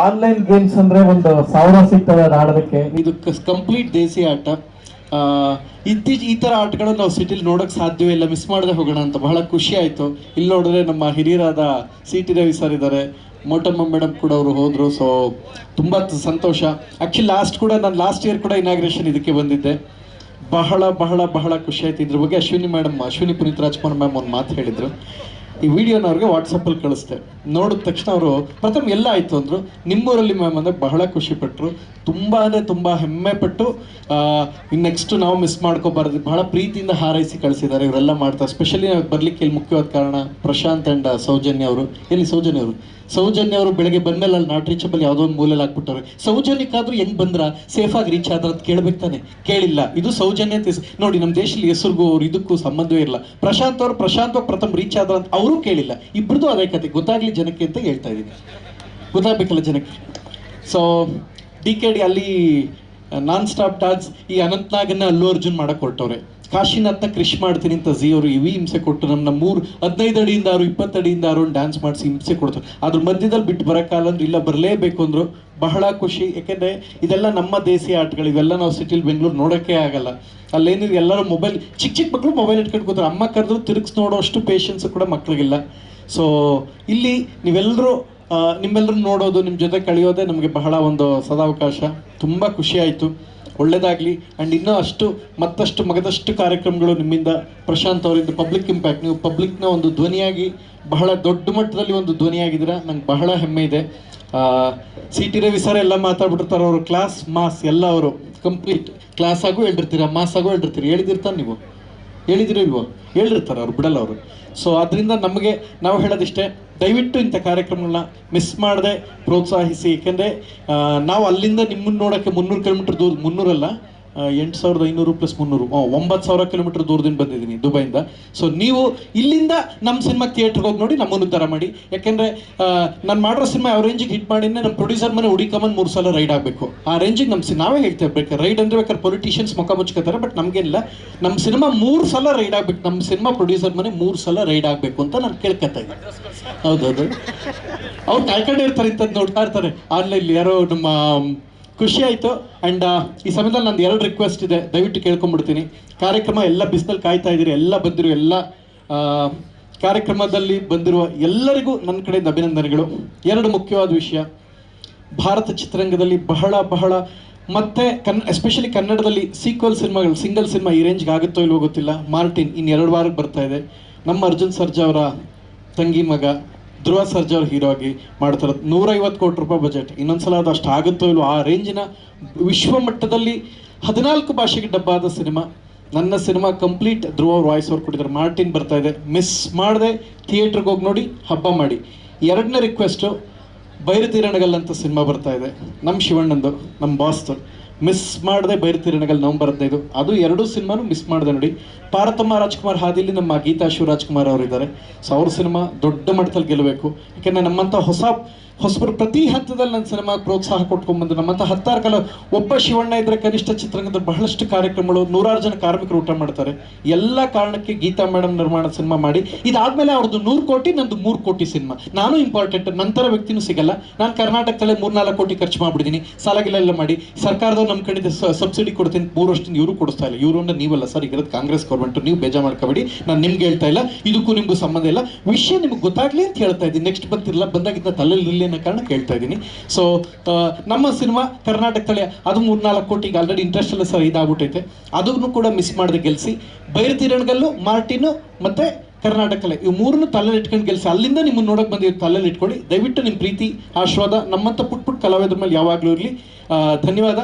Online games ಅಂದ್ರೆ ಒಂದು 1000 ಸಿಗ್ತದೆ ಅದು ಆಡೋದಕ್ಕೆ. ಇದು ಕಂಪ್ಲೀಟ್ ದೇಸಿ ಆಟ. ಈ ಥರ ಆಟಗಳು ನಾವು ಸಿಟಿಲಿ ನೋಡೋಕೆ ಸಾಧ್ಯವೇ ಇಲ್ಲ, ಮಿಸ್ ಮಾಡದೆ ಹೋಗೋಣ ಅಂತ ಬಹಳ ಖುಷಿ ಆಯಿತು. ಇಲ್ಲಿ ನೋಡಿದ್ರೆ ನಮ್ಮ ಹಿರಿಯರಾದ ಸಿ ಟಿ ರವಿ ಸರ್ ಇದ್ದಾರೆ, ಮೋಟಮ್ಮ ಮೇಡಮ್ ಕೂಡ ಅವರು ಹೋದರು. ಸೊ ತುಂಬ ಸಂತೋಷ. ಆ್ಯಕ್ಚುಲಿ ಲಾಸ್ಟ್ ಇಯರ್ ಕೂಡ ಇನಾಗ್ರೇಷನ್ ಇದಕ್ಕೆ ಬಂದಿದ್ದೆ. ಬಹಳ ಬಹಳ ಬಹಳ ಖುಷಿ ಆಯ್ತು. ಇದ್ರ ಬಗ್ಗೆ ಅಶ್ವಿನಿ ಪುನೀತ್ ರಾಜ್ಕುಮಾರ್ ಮ್ಯಾಮ್ ಒಂದು ಮಾತು ಹೇಳಿದರು. ಈ ವಿಡಿಯೋನ ಅವ್ರಿಗೆ ವಾಟ್ಸಪ್ಪಲ್ಲಿ ಕಳಿಸ್ದೆ. ನೋಡಿದ ತಕ್ಷಣ ಅವರು ಪ್ರಥಮ ಎಲ್ಲ ಆಯಿತು ಅಂದರು. ನಿಮ್ಮೂರಲ್ಲಿ ಮ್ಯಾಮ್ ಅಂದರೆ ಬಹಳ ಖುಷಿಪಟ್ಟರು, ತುಂಬ ಅಂದರೆ ತುಂಬ ಹೆಮ್ಮೆ ಪಟ್ಟು ನೆಕ್ಸ್ಟು ನಾವು ಮಿಸ್ ಮಾಡ್ಕೋಬಾರ್ದು ಬಹಳ ಪ್ರೀತಿಯಿಂದ ಹಾರೈಸಿ ಕಳಿಸಿದ್ದಾರೆ. ಇವರೆಲ್ಲ ಮಾಡ್ತಾರೆ. ಸ್ಪೆಷಲಿ ಬರಲಿಕ್ಕೆ ಇಲ್ಲಿ ಮುಖ್ಯವಾದ ಕಾರಣ ಪ್ರಶಾಂತ್ ಆ್ಯಂಡ್ ಸೌಜನ್ಯ ಅವರು. ಸೌಜನ್ಯ ಅವರು ಬೆಳಗ್ಗೆ ಬಂದಮೇಲೆ ಅಲ್ಲಿ ನಾಟ್ ರೀಚಬಲ್ ಯಾವುದೋ ಒಂದು ಮೂಲೆಯಲ್ಲಿ ಹಾಕ್ಬಿಟ್ಟವ್ರೆ. ಸೌಜನ್ಯಕ್ಕಾದ್ರೂ ಹೆಂಗೆ ಬಂದ್ರ ಸೇಫಾಗಿ ರೀಚ್ ಆದ್ರ ಅಂತ ಕೇಳ್ಬೇಕು ತಾನೆ, ಕೇಳಿಲ್ಲ. ಇದು ಸೌಜನ್ಯ ನೋಡಿ, ನಮ್ಮ ದೇಶದಲ್ಲಿ ಹೆಸರಿಗೂ ಅವ್ರು ಇದಕ್ಕೂ ಸಂಬಂಧವೇ ಇಲ್ಲ. ಪ್ರಶಾಂತವಾಗಿ ಪ್ರಥಮ ರೀಚ್ ಆದ್ರ ಅಂತ ಅವರು ಕೇಳಿಲ್ಲ. ಇಬ್ಬರದು ಅದೇ ಕತೆ. ಗೊತ್ತಾಗ್ಲಿ ಜನಕ್ಕೆ ಅಂತ ಹೇಳ್ತಾ ಇದ್ದೀನಿ, ಗೊತ್ತಾಗಬೇಕಲ್ಲ ಜನಕ್ಕೆ. ಸೊ DKD ಅಲ್ಲಿ ನಾನ್ ಸ್ಟಾಪ್ ಟಾಕ್ಸ್ ಈ ಅನಂತ್ನಾಗನ್ನ ಅಲ್ಲು ಅರ್ಜುನ್ ಮಾಡಕ್ಕೆ ಹೊರಟವ್ರೆ. ಕಾಶಿನಾಥ್ನ ಕ್ರಿಶ್ ಮಾಡ್ತೀನಿ ಅಂತ ಜಿ ಅವರು ಇವಿ ಹಿಂಸೆ ಕೊಟ್ಟು ನಮ್ಮ 15 ಅಡಿಯಿಂದ 20 ಅಡಿಯಿಂದ ಡ್ಯಾನ್ಸ್ ಮಾಡಿಸಿ ಹಿಂಸೆ ಕೊಡ್ತಾರೆ. ಅದ್ರ ಮಧ್ಯದಲ್ಲಿ ಬಿಟ್ಟು ಬರೋಕ್ಕಾಗಂದ್ರೆ ಇಲ್ಲ, ಬರಲೇಬೇಕು ಅಂದರು. ಬಹಳ ಖುಷಿ. ಯಾಕೆಂದರೆ ಇದೆಲ್ಲ ನಮ್ಮ ದೇಸಿ ಆಟಗಳು. ಇವೆಲ್ಲ ನಾವು ಸಿಟಿಲಿ ಬೆಂಗಳೂರು ನೋಡೋಕ್ಕೆ ಆಗಲ್ಲ. ಅಲ್ಲೇನಿದೆ ಎಲ್ಲರೂ ಮೊಬೈಲ್, ಚಿಕ್ಕ ಮಕ್ಕಳು ಮೊಬೈಲ್ ಇಟ್ಕೊಂಡು ಕೂತಾರೆ. ಅಮ್ಮ ಕರೆದ್ರು ತಿರುಗಿಸಿ ನೋಡೋಷ್ಟು ಪೇಷನ್ಸ್ ಕೂಡ ಮಕ್ಕಳಿಗಿಲ್ಲ. ಸೊ ಇಲ್ಲಿ ನಿಮ್ಮೆಲ್ಲರೂ ನೋಡೋದು, ನಿಮ್ಮ ಜೊತೆ ಕಳೆಯೋದೇ ನಮಗೆ ಬಹಳ ಒಂದು ಸದಾವಕಾಶ. ತುಂಬ ಖುಷಿ ಆಯಿತು. ಒಳ್ಳೆಯದಾಗಲಿ. ಆ್ಯಂಡ್ ಇನ್ನೂ ಮತ್ತಷ್ಟು ಮಗದಷ್ಟು ಕಾರ್ಯಕ್ರಮಗಳು ನಿಮ್ಮಿಂದ, ಪ್ರಶಾಂತ್ ಅವರಿಂದ ಪಬ್ಲಿಕ್ ಇಂಪ್ಯಾಕ್ಟ್. ನೀವು ಪಬ್ಲಿಕ್ನ ಒಂದು ಧ್ವನಿಯಾಗಿ ಬಹಳ ದೊಡ್ಡ ಮಟ್ಟದಲ್ಲಿ ಒಂದು ಧ್ವನಿಯಾಗಿದ್ದೀರಾ. ನಂಗೆ ಬಹಳ ಹೆಮ್ಮೆ ಇದೆ. ಸಿ ಟಿ ರವಿ ಸರ್ ಎಲ್ಲ ಮಾತಾಡ್ಬಿಟ್ಟಿರ್ತಾರೆ. ಅವರು ಕ್ಲಾಸ್ ಮಾಸ್ ಎಲ್ಲ ಅವರು ಕಂಪ್ಲೀಟ್ ಕ್ಲಾಸಾಗೂ ಹೇಳಿರ್ತೀರ, ಮಾಸಾಗೂ ಹೇಳಿರ್ತೀರಿ. ಹೇಳಿದಿರ್ತಾರೆ ನೀವು, ಹೇಳಿದಿರೋ ಇಲ್ವೋ? ಹೇಳಿರ್ತಾರೆ ಅವ್ರು, ಬಿಡಲ್ಲ ಅವರು. ಸೊ ಅದರಿಂದ ನಾವು ಹೇಳೋದಿಷ್ಟೇ, ದಯವಿಟ್ಟು ಇಂಥ ಕಾರ್ಯಕ್ರಮಗಳನ್ನ ಮಿಸ್ ಮಾಡದೆ ಪ್ರೋತ್ಸಾಹಿಸಿ. ಏಕೆಂದರೆ ನಾವು ಅಲ್ಲಿಂದ ನಿಮ್ಮನ್ನು ನೋಡೋಕ್ಕೆ 300 ಕಿಲೋಮೀಟರ್ ದೂರ, 300 ಅಲ್ಲ 8500 + 300 9000 ಕಿಲೋಮೀಟರ್ ದೂರದಿಂದ ಬಂದಿದ್ದೀನಿ ದುಬೈಯಿಂದ. ಸೊ ನೀವು ಇಲ್ಲಿಂದ ನಮ್ಮ ಸಿನಿಮಾ ಥಿಯೇಟ್ರಿಗೆ ಹೋಗಿ ನೋಡಿ, ನಮ್ಮನ್ನು ಉದ್ಧಾರ ಮಾಡಿ. ಯಾಕೆಂದರೆ ನಾನು ಮಾಡಿರೋ ಸಿನಿಮಾ ಯಾವ ರೇಂಜಿಗೆ ಹಿಟ್ ಮಾಡಿನೇ ನಮ್ಮ ಪ್ರೊಡ್ಯೂಸರ್ ಮನೆ ಹುಡಿಕಮ್ಮನ್ 3 ಸಲ ರೈಡ್ ಆಗಬೇಕು. ಆ ರೇಂಜಿಗೆ ನಾವೇ ಹೇಳ್ತೇವೆ. ಬೇಕಾದ್ರೆ ರೈಡ್ ಅಂದರೆ ಬೇಕಾದ್ರೆ ಪೊಲಿಟಿಷಿಯನ್ಸ್ ಮುಖ ಮುಚ್ಕೋತಾರೆ, ಬಟ್ ನಮಗೆಲ್ಲ ನಮ್ಮ ಸಿನಿಮಾ 3 ಸಲ ರೈಡ್ ಆಗಬೇಕು. ನಮ್ಮ ಸಿನಿಮಾ ಪ್ರೊಡ್ಯೂಸರ್ ಮನೆ 3 ಸಲ ರೈಡ್ ಆಗಬೇಕು ಅಂತ ನಾನು ಕೇಳ್ಕೊತಾ ಇದ್ದೆ. ಹೌದೌದು, ಅವ್ರು ಕಾಯ್ಕೊಂಡೇ ಇರ್ತಾರೆ, ಇಂಥದ್ದು ನೋಡ್ತಾ ಇರ್ತಾರೆ ಆನ್ಲೈನ್. ಯಾರೋ ನಮ್ಮ ಖುಷಿ ಆಯಿತು. ಆ್ಯಂಡ್ ಈ ಸಮಯದಲ್ಲಿ ನಂದು 2 ರಿಕ್ವೆಸ್ಟ್ ಇದೆ, ದಯವಿಟ್ಟು ಕೇಳ್ಕೊಂಡ್ಬಿಡ್ತೀನಿ. ಕಾರ್ಯಕ್ರಮ ಎಲ್ಲ ಬಿಸಿಲಲ್ಲಿ ಕಾಯ್ತಾ ಇದ್ದೀರಿ, ಎಲ್ಲ ಬಂದಿರೋ ಎಲ್ಲ ಕಾರ್ಯಕ್ರಮದಲ್ಲಿ ಬಂದಿರುವ ಎಲ್ಲರಿಗೂ ನನ್ನ ಕಡೆಯಿಂದ ಅಭಿನಂದನೆಗಳು. 2 ಮುಖ್ಯವಾದ ವಿಷಯ. ಭಾರತ ಚಿತ್ರರಂಗದಲ್ಲಿ ಬಹಳ ಮತ್ತೆ ಎಸ್ಪೆಷಲಿ ಕನ್ನಡದಲ್ಲಿ ಸೀಕ್ವಲ್ ಸಿನಿಮಾಗಳು, ಸಿಂಗಲ್ ಸಿನಿಮಾ ಈ ರೇಂಜ್ಗೆ ಆಗುತ್ತೋ ಇಲ್ವೋ ಗೊತ್ತಿಲ್ಲ. ಮಾರ್ಟಿನ್ ಇನ್ನು 2 ವಾರಕ್ಕೆ ಬರ್ತಾ ಇದೆ. ನಮ್ಮ ಅರ್ಜುನ್ ಸರ್ಜಾ ಅವರ ತಂಗಿ ಮಗ ಧ್ರುವ ಸರ್ಜಾ ಅವ್ರ ಹೀರೋ ಆಗಿ ಮಾಡ್ತಾರೆ. 150 ಕೋಟಿ ರೂಪಾಯಿ ಬಜೆಟ್. ಇನ್ನೊಂದ್ಸಲ ಅದು ಅಷ್ಟು ಆಗುತ್ತೋ ಇಲ್ವೋ, ಆ ರೇಂಜಿನ ವಿಶ್ವ ಮಟ್ಟದಲ್ಲಿ 14 ಭಾಷೆಗೆ ಡಬ್ಬಾದ ಸಿನಿಮಾ. ನನ್ನ ಸಿನಿಮಾ ಕಂಪ್ಲೀಟ್ ಧ್ರುವ ಅವ್ರ ವಾಯ್ಸ್ ಅವ್ರು ಕೊಟ್ಟಿದ್ದಾರೆ. ಮಾರ್ಟಿನ್ ಬರ್ತಾ ಇದೆ, ಮಿಸ್ ಮಾಡದೆ ಥಿಯೇಟ್ರಿಗೆ ಹೋಗಿ ನೋಡಿ, ಹಬ್ಬ ಮಾಡಿ. 2ನೇ ರಿಕ್ವೆಸ್ಟು, ಬೈರತಿರಣಗಲ್ ಅಂತ ಸಿನಿಮಾ ಬರ್ತಾ ಇದೆ, ನಮ್ಮ ಶಿವಣ್ಣಂದು, ನಮ್ಮ ಬಾಸ್ದು. ಮಿಸ್ ಮಾಡದೆ ಬೈರತಿರಣಗಲ್ ನವಂಬರ್ 15. ಅದು 2 ಸಿನಿಮಾನು ಮಿಸ್ ಮಾಡಿದೆ ನೋಡಿ. ಪಾರ್ವತಮ್ಮ ರಾಜ್ಕುಮಾರ್ ಹಾದಿಲಿ ನಮ್ಮ ಗೀತಾ ಶಿವರಾಜ್ಕುಮಾರ್ ಅವರಿದ್ದಾರೆ. ಸೊ ಅವ್ರ ಸಿನಿಮಾ ದೊಡ್ಡ ಮಟ್ಟದಲ್ಲಿ ಗೆಲ್ಲಬೇಕು. ಯಾಕೆಂದರೆ ನಮ್ಮಂಥ ಹೊಸಬರು ಪ್ರತಿ ಹಂತದಲ್ಲಿ ನನ್ನ ಸಿನಿಮಾಗೆ ಪ್ರೋತ್ಸಾಹ ಕೊಟ್ಕೊಂಡ್ಬಂದು, ನಮ್ಮಂಥ 16 ಒಬ್ಬ ಶಿವಣ್ಣ ಇದ್ದರೆ ಕನಿಷ್ಠ ಚಿತ್ರರಂಗದಲ್ಲಿ ಬಹಳಷ್ಟು ಕಾರ್ಯಕ್ರಮಗಳು, 100 ಜನ ಕಾರ್ಮಿಕರು ಊಟ ಮಾಡ್ತಾರೆ. ಎಲ್ಲ ಕಾರಣಕ್ಕೆ ಗೀತಾ ಮೇಡಮ್ ನಿರ್ಮಾಣದ ಸಿನಿಮಾ ಮಾಡಿ, ಇದಾದಮೇಲೆ ಅವ್ರದ್ದು 100 ಕೋಟಿ, ನಂದು 3 ಕೋಟಿ ಸಿನಿಮಾ. ನಾನು ಇಂಪಾರ್ಟೆಂಟ್, ನಂತರ ವ್ಯಕ್ತಿನೂ ಸಿಗಲ್ಲ. ನಾನು ಕರ್ನಾಟಕದಲ್ಲೇ 3-4 ಕೋಟಿ ಖರ್ಚು ಮಾಡಿಬಿಟ್ಟಿದ್ದೀನಿ. ಸಾಲಗಿಲ್ಲ ಮಾಡಿ ಸರ್ಕಾರದವ್ರು ನಮ್ಮ ಕಡೆಯಿಂದ ಸಬ್ಸಿಡಿ ಕೊಡ್ತೀನಿ 3 ವರ್ಷದಿಂದ. ಇವರು ಕೊಡಿಸ್ತಾ ಇಲ್ಲ. ಇವರು ಅಂದ್ರೆ ನೀವಲ್ಲ ಸರ್, ಈಗ ಕಾಂಗ್ರೆಸ್ ಗೌರ್ಮೆಂಟ್. ನೀವು ಬೇಜಾರು ಮಾಡ್ಕೋಬೇಡಿ, ನಾನು ನಿಮ್ಗೆ ಹೇಳ್ತಾ ಇಲ್ಲ, ಇದಕ್ಕೂ ನಿಮಗೂ ಸಂಬಂಧ ಇಲ್ಲ. ವಿಷಯ ನಿಮ್ಗೆ ಗೊತ್ತಾಗ್ಲಿ ಅಂತ ಹೇಳ್ತಾ ಇದ್ದೀನಿ. ನೆಕ್ಸ್ಟ್ ಬಂತಿರಲ್ಲ, ಬಂದಾಗಿದ್ದ ತಲೆಯಲ್ಲಿ ಅನ್ನೋ ಕಾರಣ ಕೇಳ್ತಾ ಇದ್ದೀನಿ. ಸೊ ನಮ್ಮ ಸಿನಿಮಾ ಕರ್ನಾಟಕದಲ್ಲಿ ಅದು 3-4 ಕೋಟಿಗೆ ಆಲ್ರೆಡಿ ಇಂಟ್ರೆಸ್ಟ್ ಎಲ್ಲ ಸರ್ ಇದಾಗ್ಬಿಟ್ಟೈತೆ. ಅದನ್ನು ಕೂಡ ಮಿಸ್ ಮಾಡದೆ ಗೆಲ್ಲಿಸಿ. ಬೈರತಿರಣಗಲ್ಲು, ಮಾರ್ಟಿನು ಮತ್ತೆ ಕರ್ನಾಟಕಲ್ಲೇ ಇವು 3 ತಲೆಯಲ್ಲಿ ಇಟ್ಕೊಂಡು ಗೆಲ್ಲಿಸಿ. ಅಲ್ಲಿಂದ ನಿಮ್ಮನ್ನು ನೋಡೋಕೆ ಬಂದಿದ್ದು ತಲೆಯಲ್ಲಿ ಇಟ್ಕೊಳ್ಳಿ. ದಯವಿಟ್ಟು ನಿಮ್ಮ ಪ್ರೀತಿ ಆಶೀರ್ವಾದ ನಮ್ಮಂಥ ಪುಟ್ ಕಲಾವಿದ್ರ ಮೇಲೆ ಯಾವಾಗಲೂ ಇರಲಿ. ಧನ್ಯವಾದ.